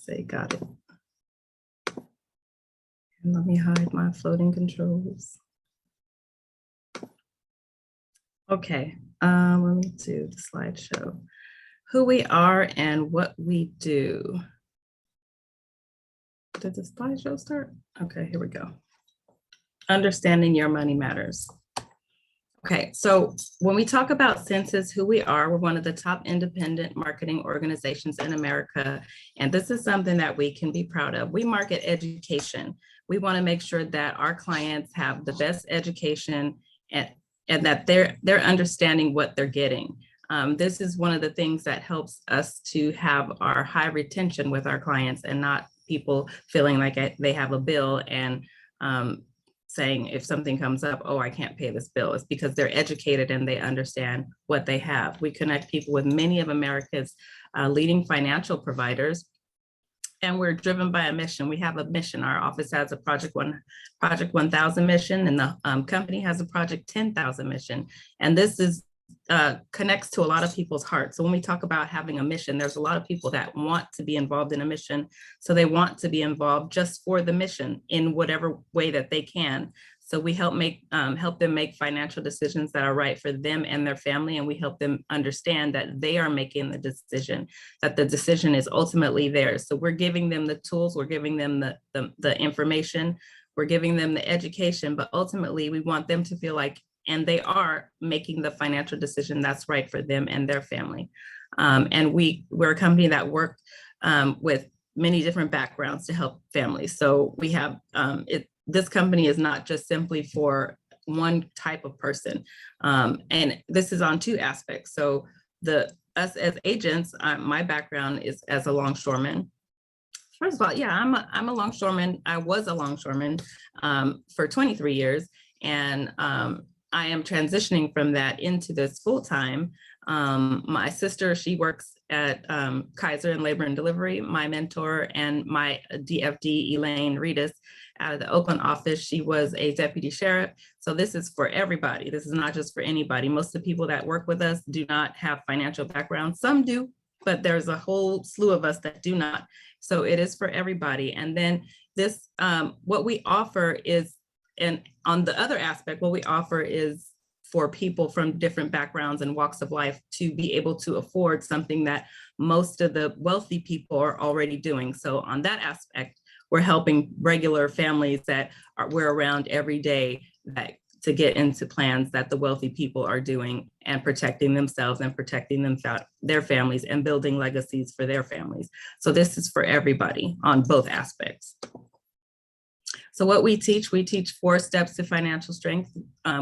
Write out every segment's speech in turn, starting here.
Say, got it. And let me hide my floating controls. Okay, let me do the slideshow. Who we are and what we do. Did the slideshow start? Okay, here we go. Understanding your money matters. Okay, so when we talk about Census, who we are, we're one of the top independent marketing organizations in America. And this is something that we can be proud of. We market education. We want to make sure that our clients have the best education and that they're understanding what they're getting. This is one of the things that helps us to have our high retention with our clients and not people feeling like they have a bill and saying if something comes up, oh, I can't pay this bill. It's because they're educated and they understand what they have. We connect people with many of America's leading financial providers. And we're driven by a mission. We have a mission. Our office has a Project 1000 mission, and the company has a Project 10,000 mission. And this is connects to a lot of people's hearts. So when we talk about having a mission, there's a lot of people that want to be involved in a mission. So they want to be involved just for the mission in whatever way that they can. So we help them make financial decisions that are right for them and their family. And we help them understand that they are making the decision, that the decision is ultimately theirs. So we're giving them the tools, we're giving them the information, we're giving them the education, but ultimately we want them to feel like, and they are making the financial decision that's right for them and their family. And we're a company that works with many different backgrounds to help families. So we have, this company is not just simply for one type of person. And this is on two aspects. So us as agents, my background is as a longshoreman. First of all, yeah, I'm a longshoreman. I was a longshoreman for 23 years. And I am transitioning from that into this full time. My sister, she works at Kaiser in labor and delivery. My mentor and my DFD, Elaine Reedus, out of the Oakland office, she was a deputy sheriff. So this is for everybody. This is not just for anybody. Most of the people that work with us do not have financial backgrounds. Some do, but there's a whole slew of us that do not. So it is for everybody. And then this, what we offer is, and on the other aspect, what we offer is for people from different backgrounds and walks of life to be able to afford something that most of the wealthy people are already doing. So on that aspect, we're helping regular families that we're around every day to get into plans that the wealthy people are doing and protecting themselves and protecting their families and building legacies for their families. So this is for everybody on both aspects. So what we teach 4 steps to financial strength.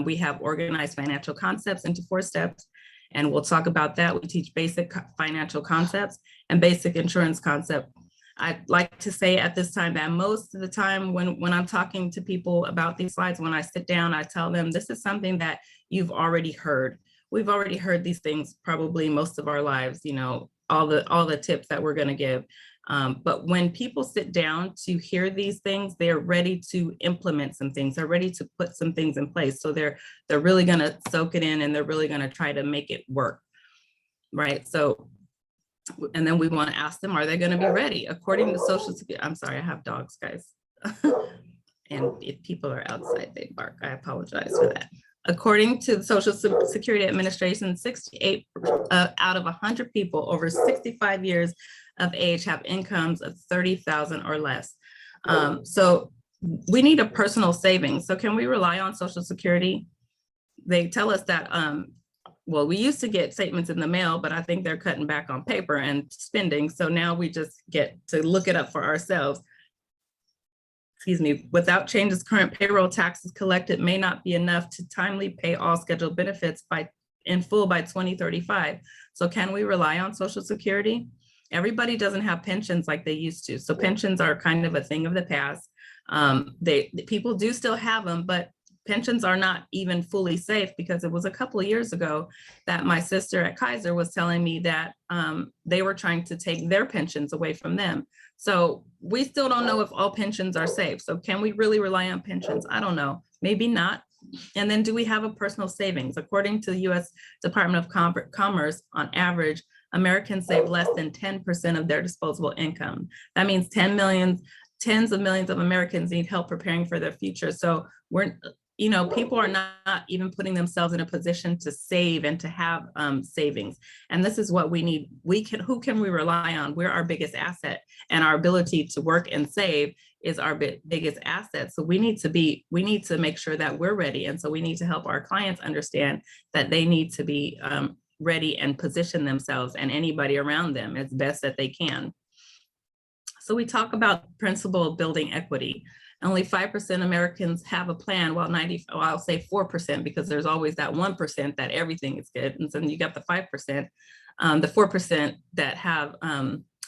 We have organized financial concepts into 4 steps, and we'll talk about that. We teach basic financial concepts and basic insurance concept. I'd like to say at this time that most of the time when I'm talking to people about these slides, when I sit down, I tell them this is something that you've already heard. We've already heard these things probably most of our lives, you know, all the tips that we're going to give. But when people sit down to hear these things, they're ready to implement some things. They're ready to put some things in place. So they're really going to soak it in and they're really going to try to make it work. Right. So, and then we want to ask them, are they going to be ready? According to Social Security, I'm sorry, I have dogs, guys. And if people are outside, they bark. I apologize for that. According to the Social Security Administration, 68 out of 100 people over 65 years of age have incomes of 30,000 or less. So we need a personal savings. So can we rely on Social Security? They tell us that, well, we used to get statements in the mail, but I think they're cutting back on paper and spending. So now we just get to look it up for ourselves. Excuse me, without changes, current payroll taxes collected may not be enough to timely pay all scheduled benefits in full by 2035. So can we rely on Social Security? Everybody doesn't have pensions like they used to. So pensions are kind of a thing of the past. People do still have them, but pensions are not even fully safe, because it was a couple of years ago that my sister at Kaiser was telling me that they were trying to take their pensions away from them. So we still don't know if all pensions are safe. So can we really rely on pensions? I don't know, maybe not. And then do we have a personal savings? According to the US Department of Commerce, on average, Americans save less than 10% of their disposable income. That means 10 million, tens of millions of Americans need help preparing for their future. So people are not even putting themselves in a position to save and to have savings. And this is what we need. Who can we rely on? We're our biggest asset, and our ability to work and save is our biggest asset. So we need to make sure that we're ready. And so we need to help our clients understand that they need to be ready and position themselves and anybody around them as best that they can. So we talk about principle of building equity. Only 5% Americans have a plan, while I'll say 4%, because there's always that 1% that everything is good. And so you got the 5%, the 4% that have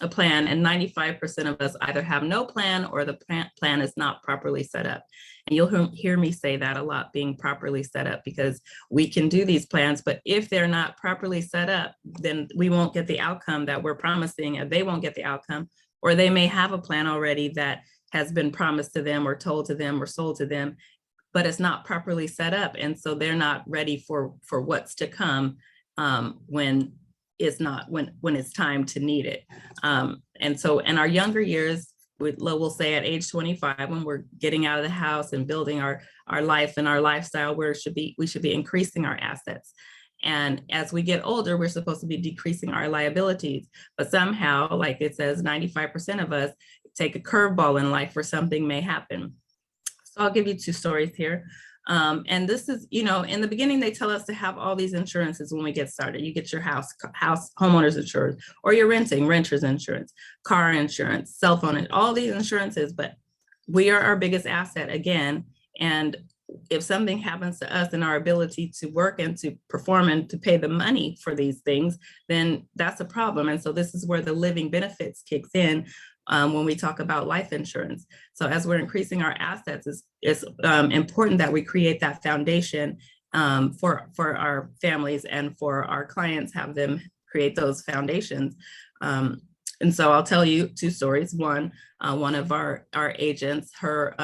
a plan, and 95% of us either have no plan or the plan is not properly set up. And you'll hear me say that a lot, being properly set up, because we can do these plans, but if they're not properly set up, then we won't get the outcome that we're promising, and they won't get the outcome, or they may have a plan already that has been promised to them or told to them or sold to them, but it's not properly set up. And so they're not ready for what's to come when it's time to need it. And so in our younger years, we'll say at age 25, when we're getting out of the house and building our life and our lifestyle, we should be increasing our assets. And as we get older, we're supposed to be decreasing our liabilities. But somehow, like it says, 95% of us take a curveball in life where something may happen. So I'll give you two stories here. And this is, in the beginning, they tell us to have all these insurances when we get started. You get your house homeowner's insurance, or you're renting, renter's insurance, car insurance, cell phone, all these insurances, but we are our biggest asset again. And if something happens to us and our ability to work and to perform and to pay the money for these things, then that's a problem. And so this is where the living benefits kicks in when we talk about life insurance. So as we're increasing our assets, it's important that we create that foundation for our families and for our clients, have them create those foundations. And so I'll tell you two stories. One of our agents, her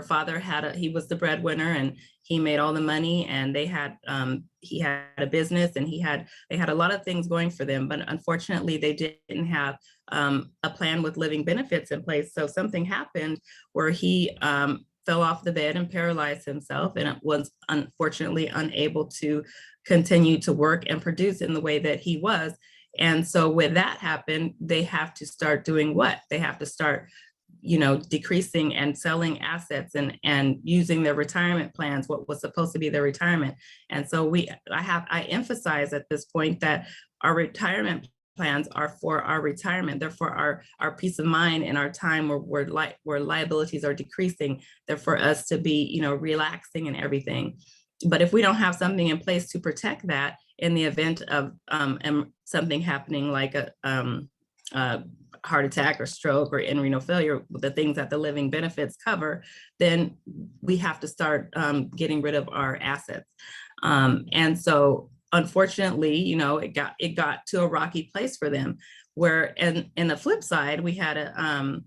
father he was the breadwinner, and he made all the money, and he had a business, and they had a lot of things going for them, but unfortunately they didn't have a plan with living benefits in place. So something happened where he fell off the bed and paralyzed himself, and was unfortunately unable to continue to work and produce in the way that he was. And so when that happened, they have to start doing what? They have to start decreasing and selling assets and using their retirement plans, what was supposed to be their retirement. And so I emphasize at this point that our retirement plans are for our retirement. They're for our peace of mind in our time where liabilities are decreasing. They're for us to be, relaxing and everything. But if we don't have something in place to protect that in the event of something happening, like a heart attack or stroke or renal failure, the things that the living benefits cover, then we have to start getting rid of our assets. And so unfortunately, it got to a rocky place for them, where in the flip side, we had a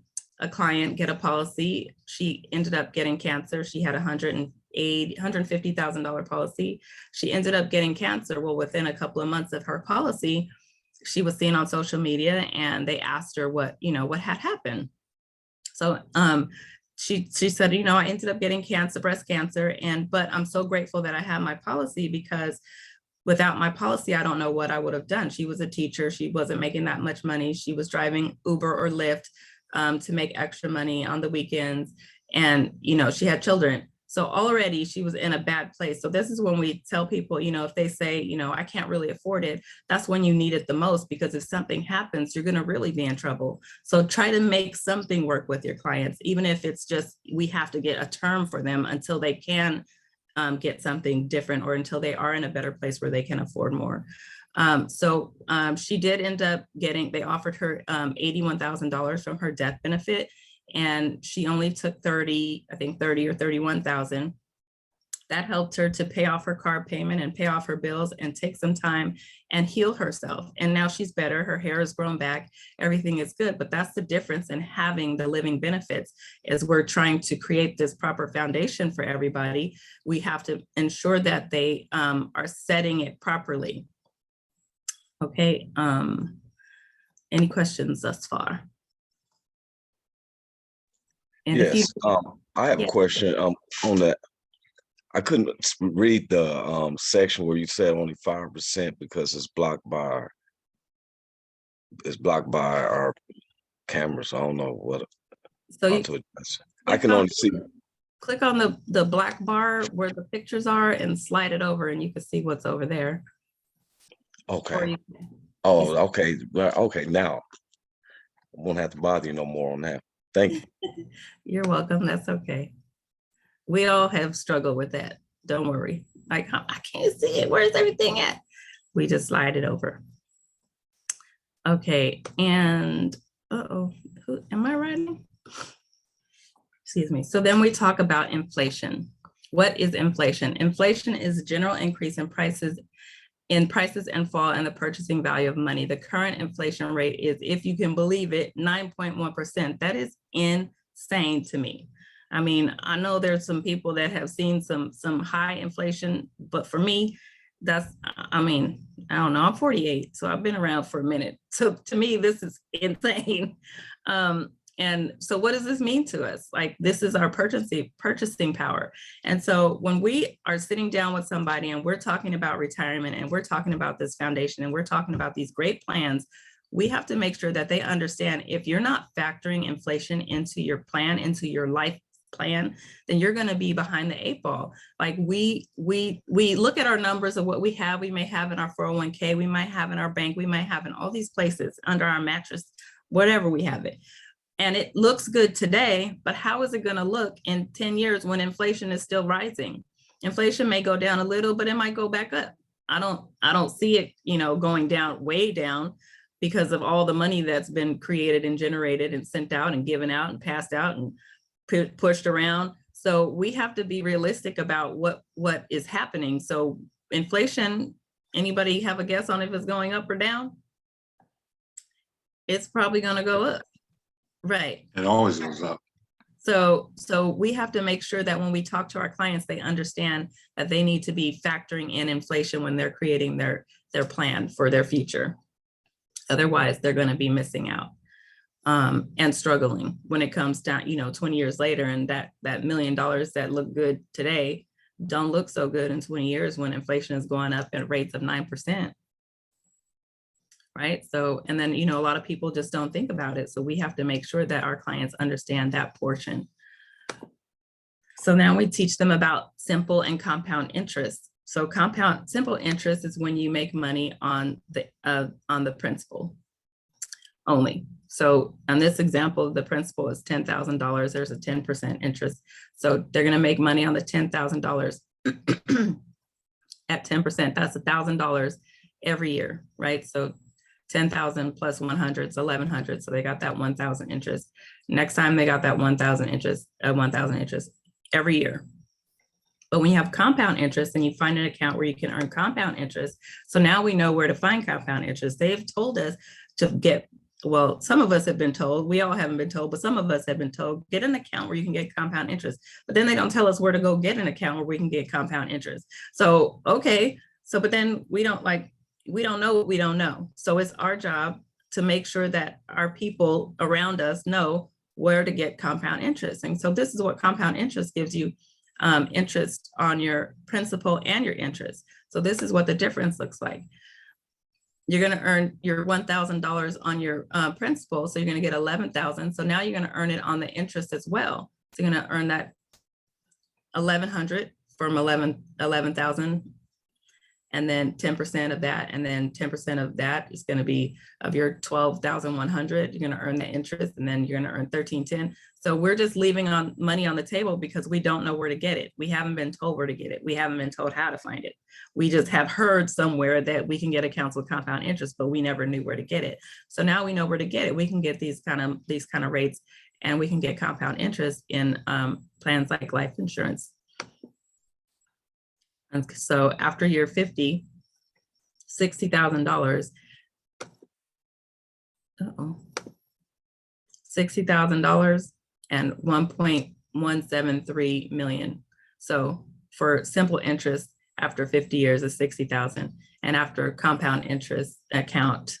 client get a policy. She ended up getting cancer. She had $150,000 policy. She ended up getting cancer. Well, within a couple of months of her policy, she was seen on social media, and they asked her what had happened. So she said, I ended up getting breast cancer, but I'm so grateful that I have my policy, because without my policy, I don't know what I would have done. She was a teacher. She wasn't making that much money. She was driving Uber or Lyft to make extra money on the weekends. And, she had children. So already she was in a bad place. So this is when we tell people, if they say, I can't really afford it, that's when you need it the most, because if something happens, you're going to really be in trouble. So try to make something work with your clients, even if it's just, we have to get a term for them until they can get something different, or until they are in a better place where they can afford more. So she did end up they offered her $81,000 from her death benefit. And she only took 30 or 31,000. That helped her to pay off her car payment and pay off her bills and take some time and heal herself. And now she's better. Her hair has grown back. Everything is good. But that's the difference in having the living benefits, is we're trying to create this proper foundation for everybody. We have to ensure that they are setting it properly. Okay, any questions thus far? And if you, Yes, I have a yeah, question on that. I couldn't read the section where you said only 5% because it's blocked by our cameras. I don't know what so how you to address it. I click can on, only see. click on the black bar where the pictures are and slide it over and you can see what's over there. Or Okay. you Oh, okay. Well, okay. Now I won't have to bother you no more on that. Thank you. you're welcome, that's okay. We all have struggled with that, don't worry. Like, I can't see it, where's everything at? We just slide it over. Okay, and, uh-oh, who, am I writing? Excuse me. So then we talk about inflation. What is inflation? Inflation is a general increase in prices and fall in the purchasing value of money. The current inflation rate is, if you can believe it, 9.1%. That is insane to me. I mean, I know there's some people that have seen some high inflation, but for me, that's, I mean, I don't know, I'm 48, so I've been around for a minute. So to me, this is insane. And so what does this mean to us? Like, this is our purchasing power. And so when we are sitting down with somebody and we're talking about retirement and we're talking about this foundation and we're talking about these great plans, we have to make sure that they understand, if you're not factoring inflation into your plan, into your life plan, then you're going to be behind the 8 ball. Like, we look at our numbers of what we have. We may have in our 401k, we might have in our bank, we might have in all these places, under our mattress, whatever we have it. And it looks good today, but how is it going to look in 10 years when inflation is still rising? Inflation may go down a little, but it might go back up. I don't see it, going down, way down, because of all the money that's been created and generated and sent out and given out and passed out and pushed around. So we have to be realistic about what is happening. So inflation, anybody have a guess on if it's going up or down? It's probably going to go up. Right. It always goes up. So we have to make sure that when we talk to our clients, they understand that they need to be factoring in inflation when they're creating their plan for their future. Otherwise, they're going to be missing out and struggling when it comes down, 20 years later, and that $1 million that look good today don't look so good in 20 years when inflation is going up at rates of 9%. Right. So, and then, a lot of people just don't think about it. So we have to make sure that our clients understand that portion. So now we teach them about simple and compound interest. So simple interest is when you make money on the principal only. So on this example, the principal is $10,000. There's a 10% interest. So they're going to make money on the $10,000 at 10%. That's $1,000 every year, right? So 10,000 plus 100 is 1,100. So they got that 1,000 interest. Next time they got that 1,000 interest, 1,000 interest every year. But when you have compound interest and you find an account where you can earn compound interest, so now we know where to find compound interest. They've told us to get, well, some of us have been told, we all haven't been told, but some of us have been told, get an account where you can get compound interest. But then they don't tell us where to go get an account where we can get compound interest. So, okay, so, but then we don't know what we don't know. So it's our job to make sure that our people around us know where to get compound interest. And so this is what compound interest gives you, interest on your principal and your interest. So this is what the difference looks like. You're going to earn your $1,000 on your principal. So you're going to get 11,000. So now you're going to earn it on the interest as well. So you're going to earn that 1,100 from 11,000. And then 10% of that, and then 10% of that is going to be of your 12,100. You're going to earn the interest, and then you're going to earn 1310. So we're just leaving money on the table because we don't know where to get it. We haven't been told where to get it. We haven't been told how to find it. We just have heard somewhere that we can get accounts with compound interest, but we never knew where to get it. So now we know where to get it. We can get these kind of rates, and we can get compound interest in plans like life insurance. And so after year 50, $60,000, $60,000 and 1.173 million. So for simple interest, after 50 years is 60,000. And after compound interest account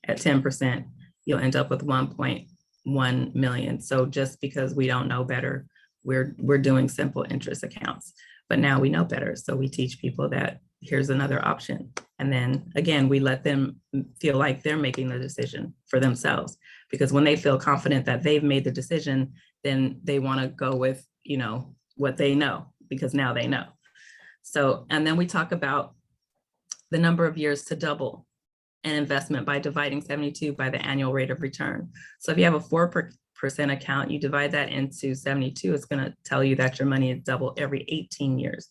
at 10%, you'll end up with 1.1 million. So just because we don't know better, we're doing simple interest accounts, but now we know better. So we teach people that here's another option. And then again, we let them feel like they're making the decision for themselves, because when they feel confident that they've made the decision, then they want to go with, you know, what they know, because now they know. So, and then we talk about the number of years to double an investment by dividing 72 by the annual rate of return. So if you have a 4% account, you divide that into 72, it's going to tell you that your money is double every 18 years.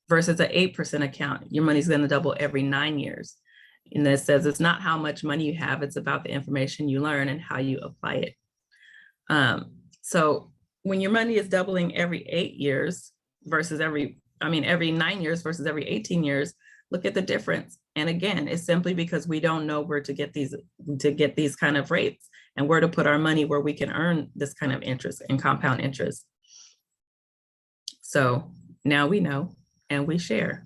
Versus an 8% account, your money's going to double every 9 years. And it says it's not how much money you have, it's about the information you learn and how you apply it. So when your money is doubling every 8 years versus every 9 years versus every 18 years, look at the difference. And again, it's simply because we don't know where to get these kind of rates and where to put our money where we can earn this kind of interest and compound interest. So now we know and we share.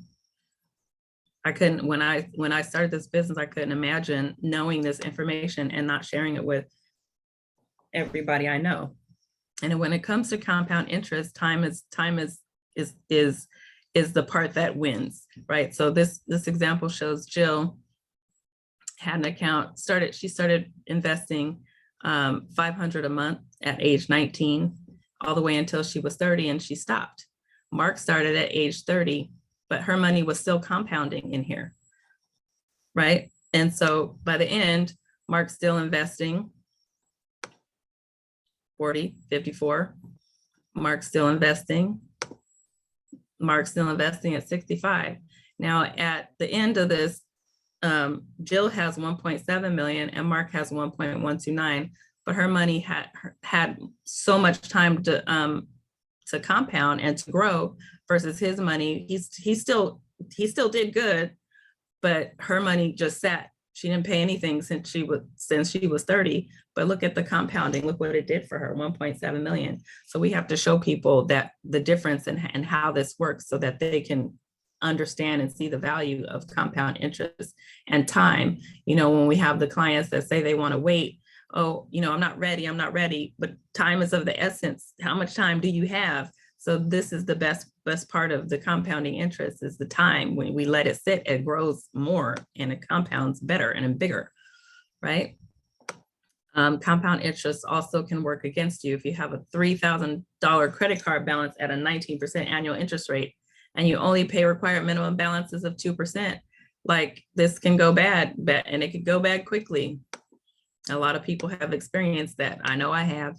I couldn't, when I started this business, I couldn't imagine knowing this information and not sharing it with everybody I know. And when it comes to compound interest, time is the part that wins, right? So this example shows Jill had an account, she started investing $500 a month at age 19, all the way until she was 30 and she stopped. Mark started at age 30, but her money was still compounding in here, right? And so by the end, Mark's still investing 40, 54. Mark's still investing at 65. Now at the end of this, Jill has 1.7 million and Mark has 1.129, but her money had so much time to compound and to grow versus his money. He still did good, but her money just sat. She didn't pay anything since she was 30, but look at the compounding. Look what it did for her, 1.7 million. So we have to show people that the difference and how this works so that they can understand and see the value of compound interest and time. You know, when we have the clients that say they want to wait, oh, you know, I'm not ready, but time is of the essence. How much time do you have? So this is the best part of the compounding interest is the time. When we let it sit, it grows more and it compounds better and bigger, right? Compound interest also can work against you if you have a $3,000 credit card balance at a 19% annual interest rate and you only pay required minimum balances of 2%. Like this can go bad, and it could go bad quickly. A lot of people have experienced that. I know I have.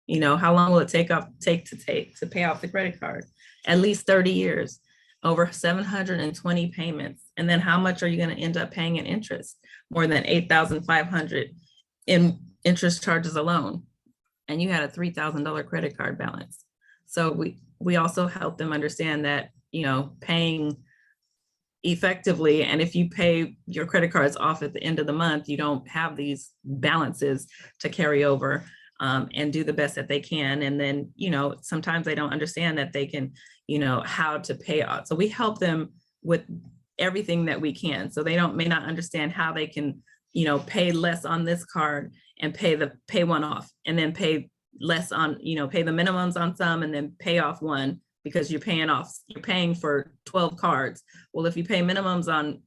You know, how long will it take to pay off the credit card? At least 30 years, over 720 payments. And then how much are you going to end up paying in interest? More than 8,500 in interest charges alone. And you had a $3,000 credit card balance. So we also help them understand that, you know, paying effectively, and if you pay your credit cards off at the end of the month, you don't have these balances to carry over. And do the best that they can. And then, you know, sometimes they don't understand that they can, you know, how to pay off. So we help them with everything that we can. So they may not understand how they can, you know, pay less on this card and pay one off and then pay less on, you know, pay the minimums on some and then pay off one because you're paying for 12 cards. Well, if you pay minimums on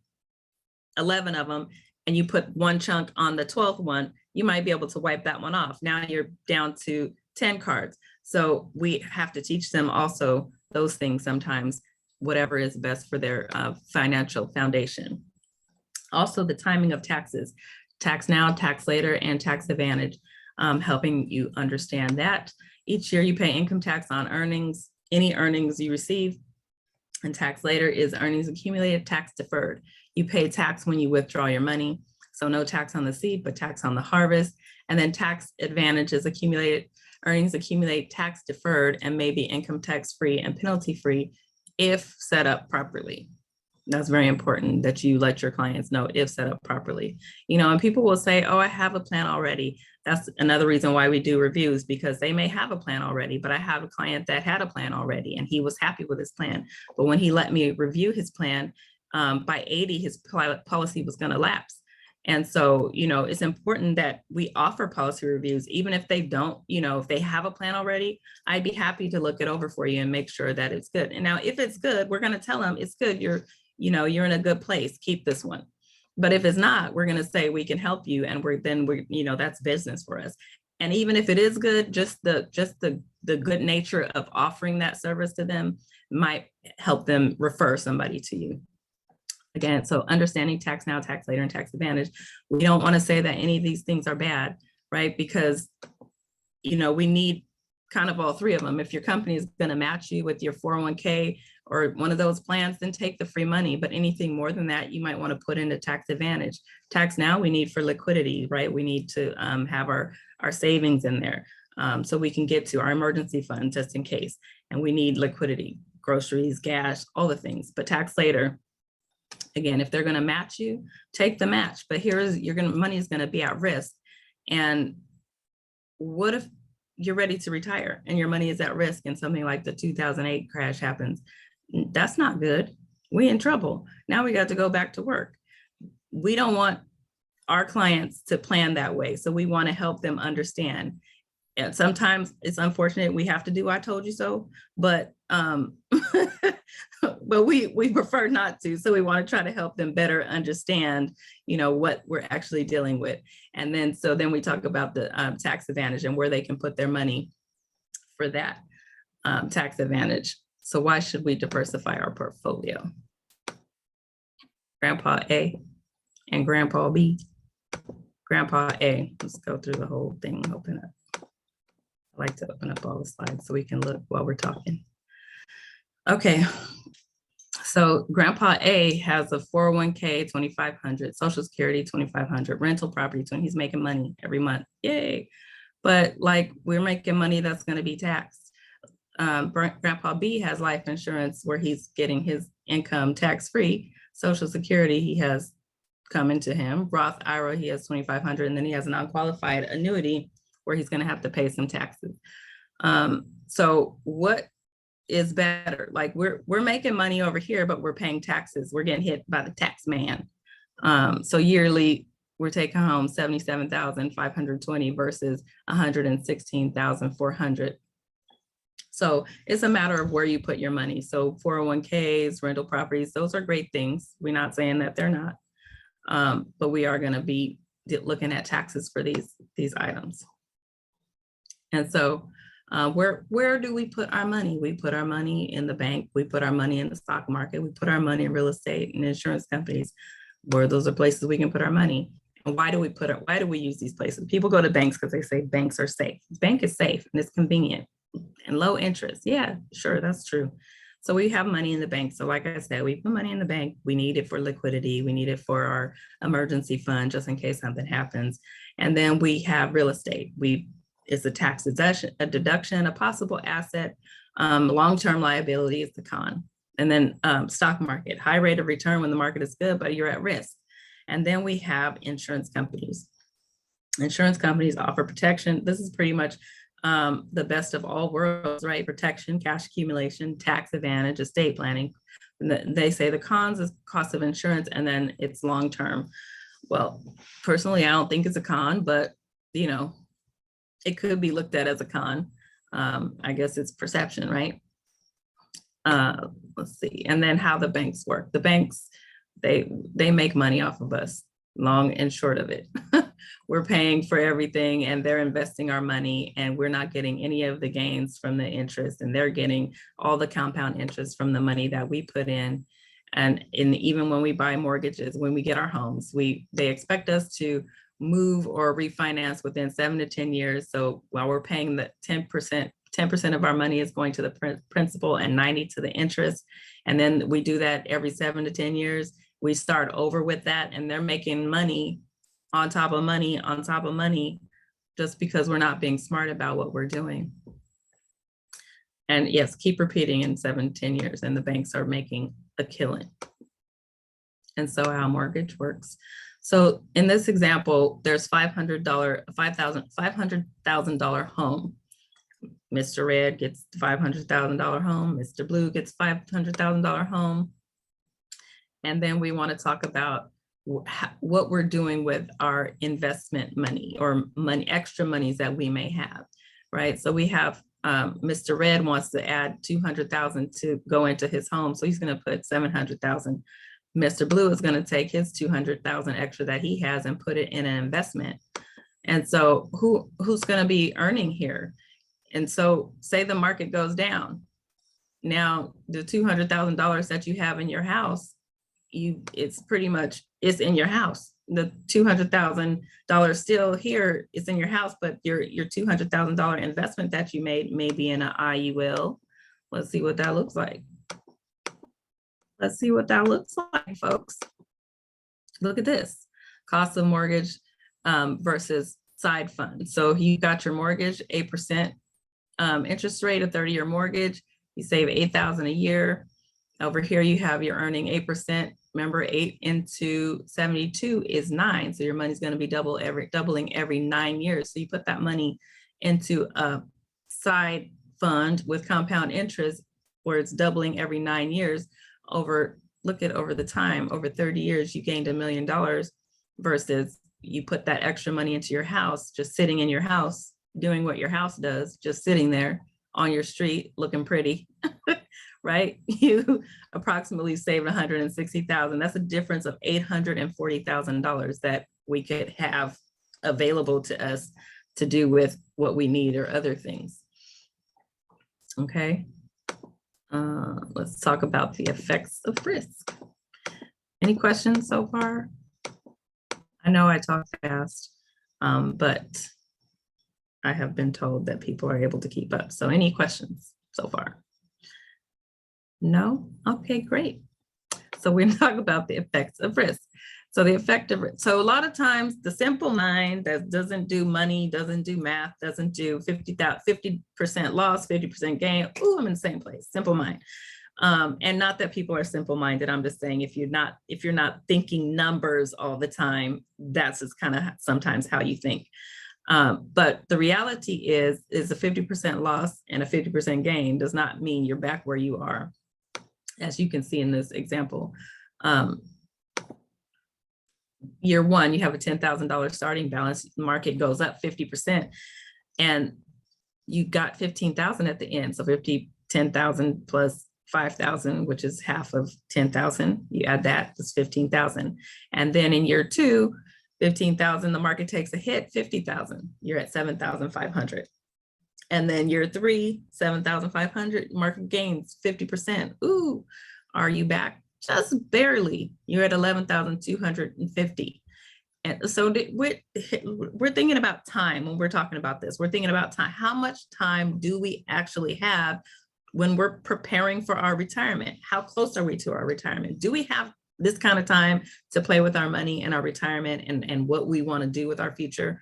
11 of them and you put one chunk on the 12th one, you might be able to wipe that one off. Now you're down to 10 cards. So we have to teach them also those things sometimes, whatever is best for their financial foundation. Also the timing of taxes, tax now, tax later, and tax advantage, helping you understand that. Each year you pay income tax on earnings, any earnings you receive, and tax later is earnings accumulated, tax deferred. You pay tax when you withdraw your money. So no tax on the seed, but tax on the harvest. And then tax advantage is accumulated, earnings accumulate tax deferred and may be income tax free and penalty free if set up properly. That's very important that you let your clients know if set up properly. You know, and people will say, oh, I have a plan already. That's another reason why we do reviews, because they may have a plan already, but I have a client that had a plan already and he was happy with his plan. But when he let me review his plan, by 80, his policy was going to lapse. And so, you know, it's important that we offer policy reviews, even if they don't, you know, if they have a plan already, I'd be happy to look it over for you and make sure that it's good. And now if it's good, we're going to tell them it's good. You're in a good place, keep this one. But if it's not, we're going to say we can help you. And that's business for us. And even if it is good, just the good nature of offering that service to them might help them refer somebody to you. Again, so understanding tax now, tax later, and tax advantage. We don't want to say that any of these things are bad, right? Because, you know, we need kind of all three of them. If your company is going to match you with your 401k or one of those plans, then take the free money. But anything more than that, you might want to put into tax advantage. Tax now we need for liquidity, right? We need to have our savings in there so we can get to our emergency fund just in case. And we need liquidity, groceries, gas, all the things. But tax later, again, if they're going to match you, take the match. But money is going to be at risk. And what if you're ready to retire and your money is at risk and something like the 2008 crash happens? That's not good. We're in trouble. Now we got to go back to work. We don't want our clients to plan that way. So we want to help them understand. And sometimes it's unfortunate we have to do I told you so, but but we prefer not to. So we want to try to help them better understand, you know, what we're actually dealing with. And then we talk about the tax advantage and where they can put their money for that tax advantage. So why should we diversify our portfolio? Grandpa A and Grandpa B. Grandpa A, let's go through the whole thing, open up. I like to open up all the slides so we can look while we're talking. Okay, so Grandpa A has a 401k, 2,500, Social Security, 2,500, rental property, he's making money every month, yay. But like we're making money that's gonna be taxed. Grandpa B has life insurance where he's getting his income tax-free. Social Security, he has coming to him. Roth IRA, he has 2,500, and then he has an unqualified annuity where he's going to have to pay some taxes. So what is better? Like we're making money over here, but we're paying taxes. We're getting hit by the tax man. So yearly, we're taking home 77,520 versus 116,400. So it's a matter of where you put your money. So 401ks, rental properties, those are great things. We're not saying that they're not, but we are going to be looking at taxes for these items. And so where do we put our money? We put our money in the bank. We put our money in the stock market. We put our money in real estate and insurance companies, where those are places we can put our money. And why do we use these places? People go to banks because they say banks are safe. Bank is safe and it's convenient and low interest. Yeah, sure, that's true. So we have money in the bank. So like I said, we put money in the bank. We need it for liquidity. We need it for our emergency fund, just in case something happens. And then we have real estate. It's a tax deduction, a possible asset. Long-term liability is the con. And then stock market, high rate of return when the market is good, but you're at risk. And then we have insurance companies. Insurance companies offer protection. This is pretty much the best of all worlds, right? Protection, cash accumulation, tax advantage, estate planning. They say the cons is cost of insurance, and then it's long-term. Well, personally, I don't think it's a con, but you know, it could be looked at as a con. I guess it's perception, right? Let's see. And then how the banks work. The banks, they make money off of us, long and short of it. We're paying for everything and they're investing our money, and we're not getting any of the gains from the interest, and they're getting all the compound interest from the money that we put in. And even when we buy mortgages, when we get our homes, they expect us to move or refinance within 7 to 10 years. So while we're paying the 10% of our money is going to the principal and 90 to the interest. And then we do that every 7 to 10 years. We start over with that, and they're making money on top of money on top of money, just because we're not being smart about what we're doing. And yes, keep repeating in 7 to 10 years, and the banks are making a killing. And so our mortgage works. So in this example, there's $500,000 home. Mr. Red gets $500,000 home. Mr. Blue gets $500,000 home. And then we want to talk about what we're doing with our investment money or extra monies that we may have, right? So we have Mr. Red wants to add 200,000 to go into his home. So he's going to put 700,000. Mr. Blue is going to take his 200,000 extra that he has and put it in an investment. And so who's going to be earning here? And so say the market goes down. Now the $200,000 that you have in your house, it's in your house. The $200,000 still here, it's in your house, but your $200,000 investment that you made may be in an IUL. Let's see what that looks like. Let's see what that looks like, folks. Look at this, cost of mortgage versus side fund. So you got your mortgage, 8% interest rate, a 30-year mortgage, you save $8,000 a year. Over here, you have your earning 8%. Remember, 8 into 72 is 9. So your money's going to be doubling every 9 years. So you put that money into a side fund with compound interest where it's doubling every 9 years. Over the time, over 30 years, you gained $1 million versus you put that extra money into your house, just sitting in your house, doing what your house does, just sitting there on your street, looking pretty, right? You approximately saved $160,000. That's a difference of $840,000 that we could have available to us to do with what we need or other things. Okay. Let's talk about the effects of risk. Any questions so far? I know I talk fast, but I have been told that people are able to keep up. So any questions so far? No? Okay, great. So we're gonna talk about the effects of risk. So the effect of risk. So a lot of times the simple mind that doesn't do money, doesn't do math, doesn't do 50% loss, 50% gain. Oh, I'm in the same place, simple mind. And not that people are simple-minded. I'm just saying if you're not thinking numbers all the time, that's just kind of sometimes how you think. But the reality is a 50% loss and a 50% gain does not mean you're back where you are. As you can see in this example, year one, you have a $10,000 starting balance, the market goes up 50%, and you got 15,000 at the end. So 10,000 plus 5,000, which is half of 10,000. You add that, it's 15,000. And then in year two, 15,000, the market takes a hit, 50,000. You're at 7,500. And then year three, 7,500, market gains 50%. Ooh, are you back? Just barely. You're at 11,250. And so we're thinking about time when we're talking about this. We're thinking about time. How much time do we actually have when we're preparing for our retirement? How close are we to our retirement? Do we have this kind of time to play with our money and our retirement and what we want to do with our future?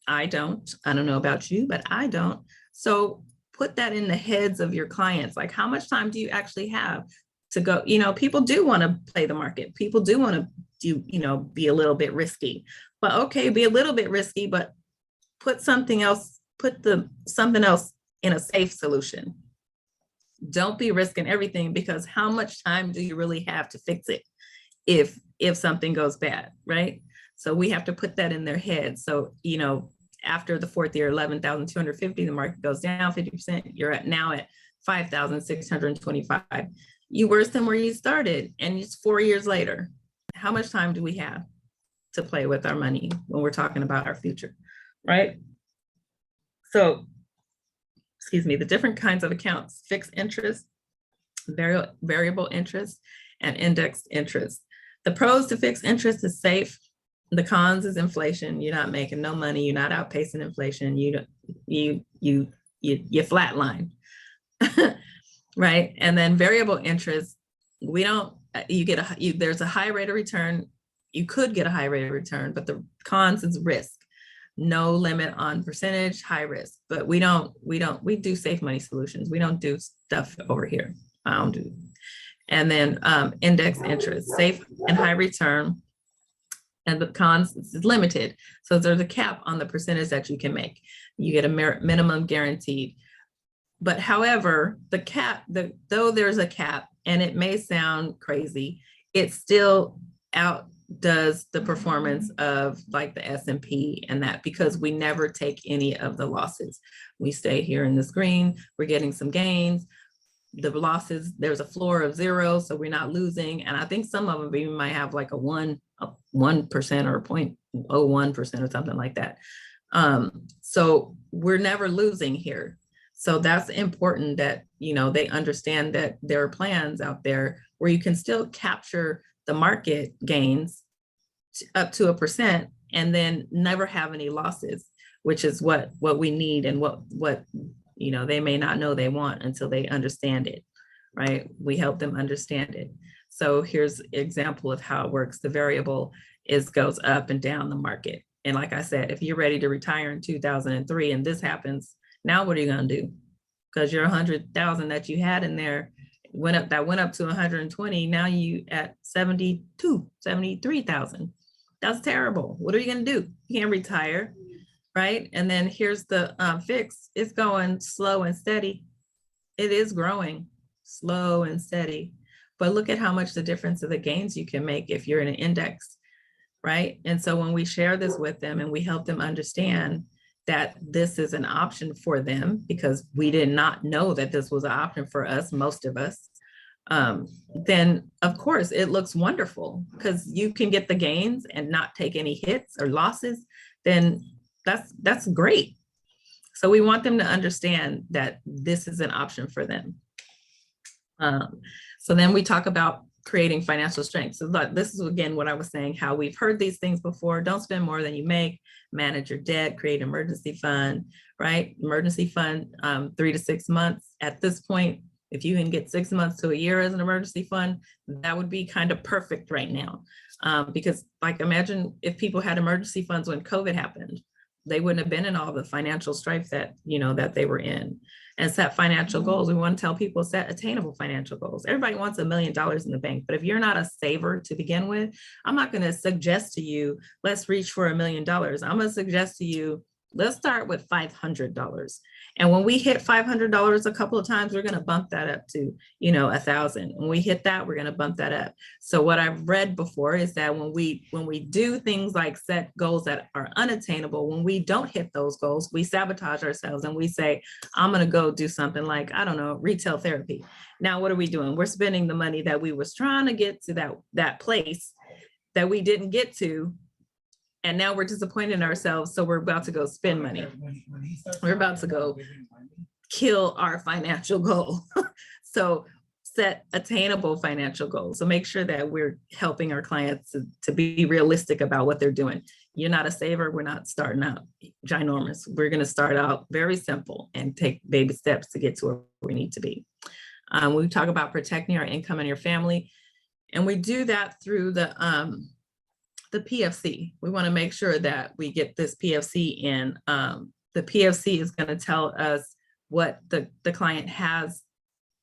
I don't know about you, but I don't. So put that in the heads of your clients. Like, how much time do you actually have to go? People do want to play the market. People do want to be a little bit risky, but okay, be a little bit risky, but put something else in a safe solution. Don't be risking everything, because how much time do you really have to fix it if something goes bad, right? So we have to put that in their head. So, after the fourth year, 11,250, the market goes down 50%. You're now at 5,625. You worse than where you started, and it's 4 years later. How much time do we have to play with our money when we're talking about our future, right? So, the different kinds of accounts: fixed interest, variable interest, and indexed interest. The pros to fixed interest is safe. The cons is inflation. You're not making no money. You're not outpacing inflation. You flatline, right? And then variable interest, there's a high rate of return. You could get a high rate of return, but the cons is risk. No limit on percentage, high risk. But we do safe money solutions. We don't do stuff over here. I don't do. And then index interest, and high return. And the cons is limited. So there's a cap on the percentage that you can make. You get a minimum guaranteed. But however, the cap, though there's a cap, and it may sound crazy, it still outdoes the performance of like the S&P and that, because we never take any of the losses. We stay here in this green, we're getting some gains. The losses, there's a floor of 0, so we're not losing. And I think some of them even might have like a 1% or 0.01% or something like that. So we're never losing here. So that's important that, you know, they understand that there are plans out there where you can still capture the market gains up to 1% and then never have any losses, which is what we need, and what you know, they may not know they want until they understand it, right? We help them understand it. So here's an example of how it works. The variable goes up and down the market. And like I said, if you're ready to retire in 2003 and this happens, now what are you gonna do? Because your 100,000 that you had in there went up to 120. Now you at 73,000. That's terrible. What are you gonna do? You can't retire, right? And then here's the fix. It's going slow and steady. It is growing slow and steady, but look at how much the difference of the gains you can make if you're in an index, right? And so when we share this with them and we help them understand that this is an option for them, because we did not know that this was an option for us, most of us, then of course it looks wonderful, because you can get the gains and not take any hits or losses. Then that's great. So we want them to understand that this is an option for them. So then we talk about creating financial strength. So this is again what I was saying, how we've heard these things before. Don't spend more than you make, manage your debt, create emergency fund, right? Emergency fund, 3 to 6 months. At this point, if you can get 6 months to a year as an emergency fund, that would be kind of perfect right now. Because like, imagine if people had emergency funds when COVID happened, they wouldn't have been in all the financial strife that, you know, that they were in. And set financial goals. We want to tell people, set attainable financial goals. Everybody wants $1 million in the bank, but if you're not a saver to begin with, I'm not going to suggest to you, let's reach for $1 million. I'm going to suggest to you, let's start with $500. And when we hit $500 a couple of times, we're going to bump that up to, you know, 1,000. When we hit that, we're going to bump that up. So what I've read before is that when we do things like set goals that are unattainable, when we don't hit those goals, we sabotage ourselves and we say, I'm going to go do something like, I don't know, retail therapy. Now, what are we doing? We're spending the money that we was trying to get to that place that we didn't get to. And now we're disappointed in ourselves. So we're about to go spend money. We're about to go kill our financial goal. So set attainable financial goals. So make sure that we're helping our clients to be realistic about what they're doing. You're not a saver. We're not starting out ginormous. We're going to start out very simple and take baby steps to get to where we need to be. We talk about protecting our income and your family. And we do that through the PFC. We want to make sure that we get this PFC in. The PFC is going to tell us what the client has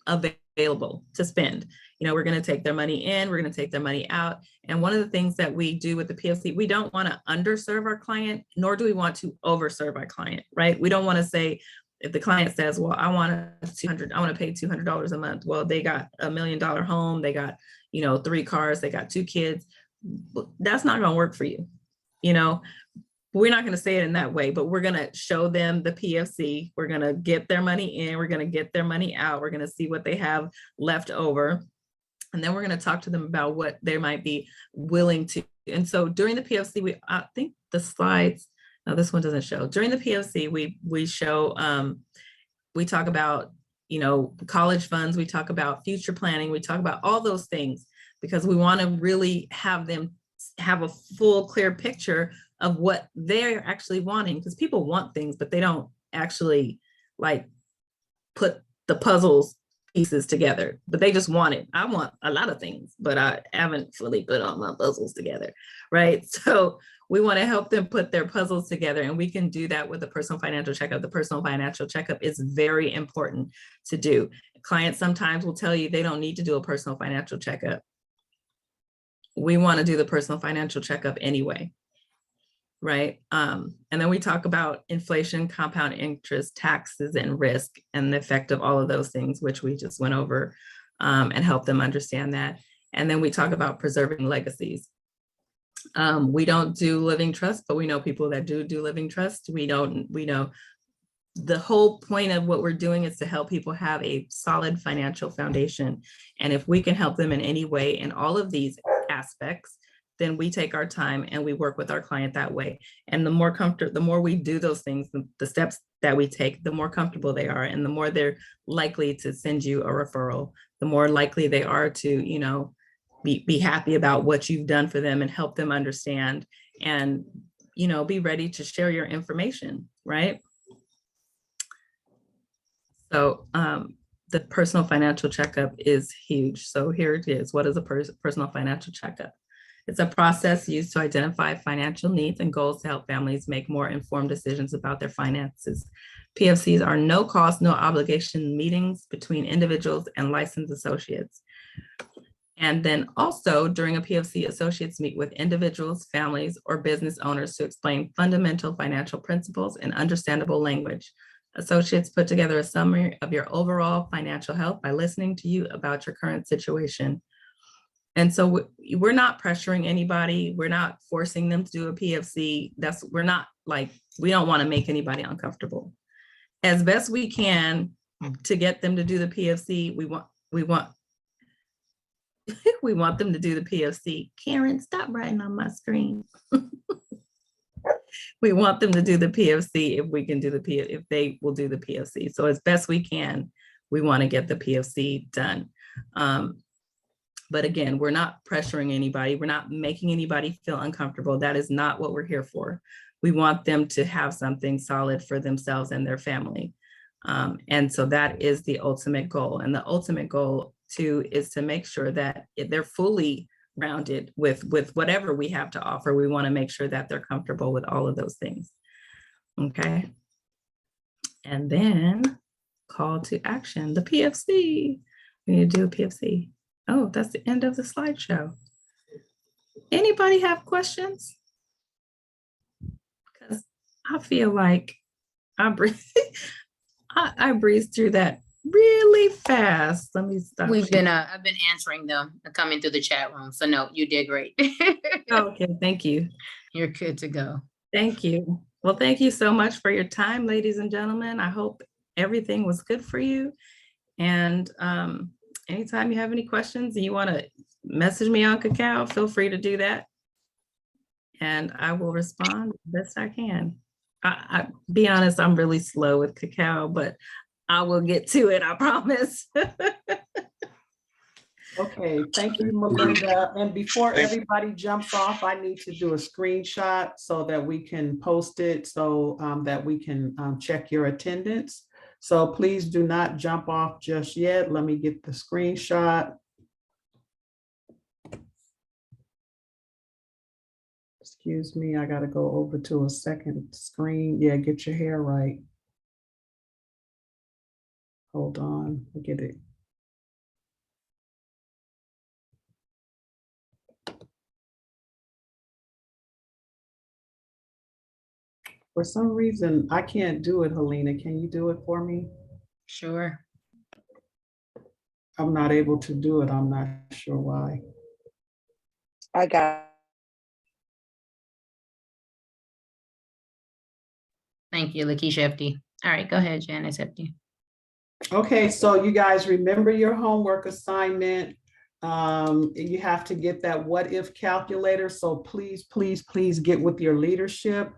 available to spend. You know, we're going to take their money in, we're going to take their money out. And one of the things that we do with the PFC, we don't want to underserve our client, nor do we want to overserve our client, right? We don't want to say, if the client says, well, I want to pay $200 a month. Well, they got $1 million home, they got, you know, 3 cars, they got 2 kids. That's not going to work for you. You know, we're not going to say it in that way, but we're going to show them the PFC. We're going to get their money in, we're going to get their money out. We're going to see what they have left over. And then we're going to talk to them about what they might be willing to. And so during the PFC, I think the slides, no, this one doesn't show. During the PFC, we show, we talk about, you know, college funds, we talk about future planning, we talk about all those things, because we want to really have them have a full, clear picture of what they're actually wanting, because people want things, but they don't actually like put the puzzles pieces together, but they just want it. I want a lot of things, but I haven't fully put all my puzzles together, right? So we want to help them put their puzzles together, and we can do that with the personal financial checkup. The personal financial checkup is very important to do. Clients sometimes will tell you they don't need to do a personal financial checkup. we want to do the personal financial checkup anyway, right? And then we talk about inflation, compound interest, taxes, and risk, and the effect of all of those things, which we just went over, and help them understand that. And then we talk about preserving legacies. We don't do living trust, but we know people that do living trust. We know the whole point of what we're doing is to help people have a solid financial foundation. And if we can help them in any way in all of these aspects, then we take our time and we work with our client that way. And the more we do those things, the steps that we take, the more comfortable they are, and the more they're likely to send you a referral, the more likely they are to, be happy about what you've done for them and help them understand and, be ready to share your information, right? So the personal financial checkup is huge. So here it is. What is a personal financial checkup? It's a process used to identify financial needs and goals to help families make more informed decisions about their finances. PFCs are no cost, no obligation meetings between individuals and licensed associates. And then also during a PFC, associates meet with individuals, families, or business owners to explain fundamental financial principles in understandable language. Associates put together a summary of your overall financial health by listening to you about your current situation. And so we're not pressuring anybody. We're not forcing them to do a PFC. We don't want to make anybody uncomfortable. As best we can to get them to do the PFC, we want we want them to do the PFC. Karen, stop writing on my screen. We want them to do the PFC if they will do the PFC. So as best we can, we want to get the PFC done. But again, we're not pressuring anybody. We're not making anybody feel uncomfortable. That is not what we're here for. We want them to have something solid for themselves and their family. And so that is the ultimate goal. And the ultimate goal too is to make sure that they're fully rounded with whatever we have to offer. We want to make sure that they're comfortable with all of those things. Okay. And then call to action, the PFC. We need to do a PFC. Oh, that's the end of the slideshow. Anybody have questions? Because I feel like I breezed through that really fast. Let me stop. I've been answering them coming through the chat room. So no, you did great. Okay, thank you. You're good to go. Thank you. Well, thank you so much for your time, ladies and gentlemen. I hope everything was good for you. And anytime you have any questions and you want to message me on Cacao, feel free to do that. And I will respond the best I can. I be honest, I'm really slow with Cacao, but I will get to it, I promise. Okay, thank you, Melynda. And before everybody jumps off, I need to do a screenshot so that we can post it so that we can check your attendance. So please do not jump off just yet. Let me get the screenshot. Excuse me, I gotta go over to a second screen. Yeah, get your hair right. Hold on, I get it. For some reason, I can't do it, Helena. Can you do it for me? Sure. I'm not able to do it. I'm not sure why. I got. Thank you, Lakeisha FD. All right, go ahead, Janice FD. Okay, so you guys remember your homework assignment. You have to get that what if calculator. So please, please, please get with your leadership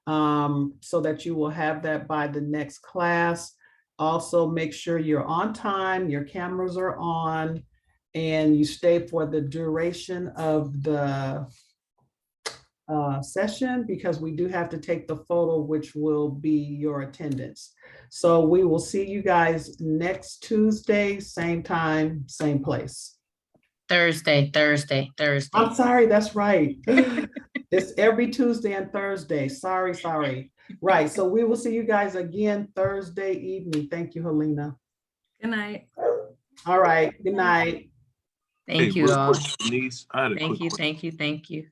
so that you will have that by the next class. Also, make sure you're on time, your cameras are on, and you stay for the duration of the session, because we do have to take the photo, which will be your attendance. So we will see you guys next Tuesday, same time, same place. Thursday. I'm sorry, that's right. It's every Tuesday and Thursday. Sorry. Right, so we will see you guys again Thursday evening. Thank you, Helena. Good night. All right, good night. Thank you real all. quick, Denise, I had a Thank quick you, question. thank you, thank you.